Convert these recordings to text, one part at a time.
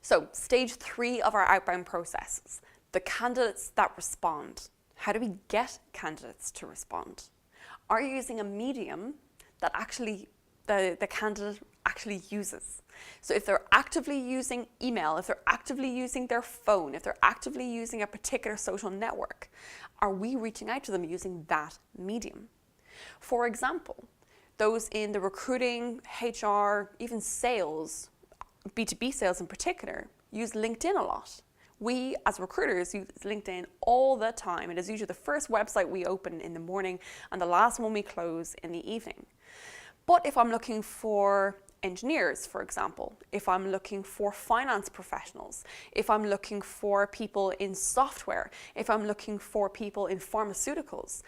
So stage 3 of our outbound processes, the candidates that respond. How do we get candidates to respond? Are you using a medium that actually the candidate actually uses? So if they're actively using email, if they're actively using their phone, if they're actively using a particular social network, are we reaching out to them using that medium? For example, those in the recruiting, HR, even sales, B2B sales in particular, use LinkedIn a lot. We as recruiters use LinkedIn all the time. It is usually the first website we open in the morning and the last one we close in the evening. But if I'm looking for engineers, for example, if I'm looking for finance professionals, if I'm looking for people in software, if I'm looking for people in pharmaceuticals,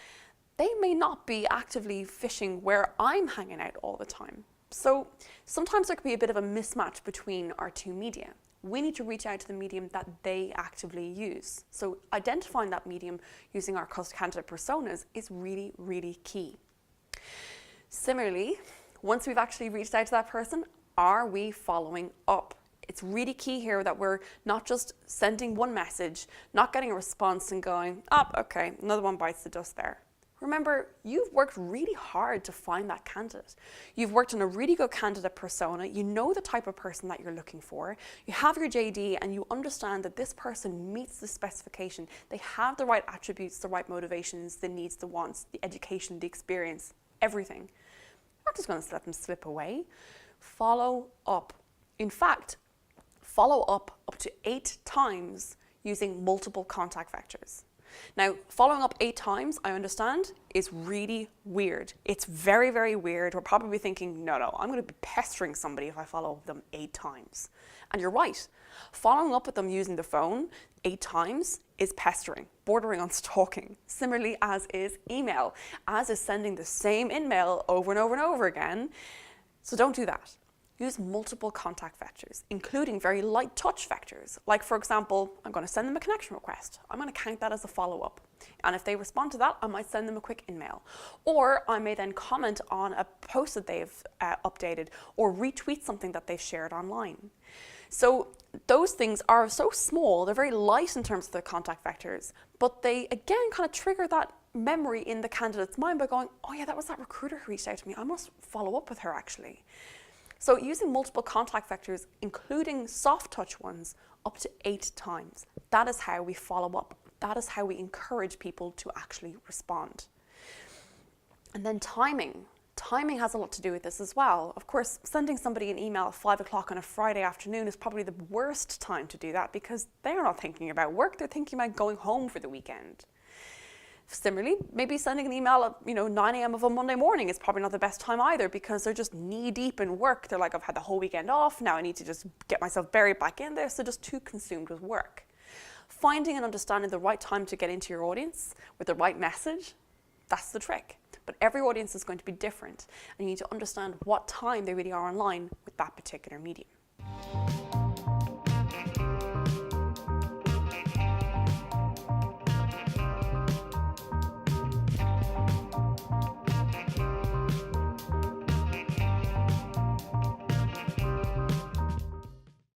they may not be actively fishing where I'm hanging out all the time. So sometimes there could be a bit of a mismatch between our two media. We need to reach out to the medium that they actively use. So identifying that medium using our candidate personas is really, really key. Similarly, once we've actually reached out to that person, are we following up? It's really key here that we're not just sending one message, not getting a response and going, oh, okay, another one bites the dust there. Remember, you've worked really hard to find that candidate. You've worked on a really good candidate persona. You know the type of person that you're looking for. You have your JD and you understand that this person meets the specification. They have the right attributes, the right motivations, the needs, the wants, the education, the experience, everything. I'm not just going to let them slip away. Follow up. In fact, follow up to 8 times using multiple contact vectors. Now, following up 8 times, I understand, is really weird. It's very, very weird. We're probably thinking, no, I'm going to be pestering somebody if I follow up them 8 times. And you're right. Following up with them using the phone 8 times is pestering, bordering on stalking. Similarly, as is email, as is sending the same email over and over and over again. So don't do that. Use multiple contact vectors, including very light touch vectors. Like, for example, I'm going to send them a connection request. I'm going to count that as a follow-up. And if they respond to that, I might send them a quick email. Or I may then comment on a post that they've updated or retweet something that they've shared online. So those things are so small, they're very light in terms of their contact vectors, but they, again, kind of trigger that memory in the candidate's mind by going, oh yeah, that was that recruiter who reached out to me. I must follow up with her, actually. So using multiple contact vectors, including soft touch ones, up to 8 times. That is how we follow up. That is how we encourage people to actually respond. And then timing. Timing has a lot to do with this as well. Of course, sending somebody an email at 5 o'clock on a Friday afternoon is probably the worst time to do that because they're not thinking about work, they're thinking about going home for the weekend. Similarly, maybe sending an email at 9 a.m. of a Monday morning is probably not the best time either because they're just knee deep in work. They're like, I've had the whole weekend off, now I need to just get myself buried back in there, so just too consumed with work. Finding and understanding the right time to get into your audience with the right message, that's the trick. But every audience is going to be different and you need to understand what time they really are online with that particular medium.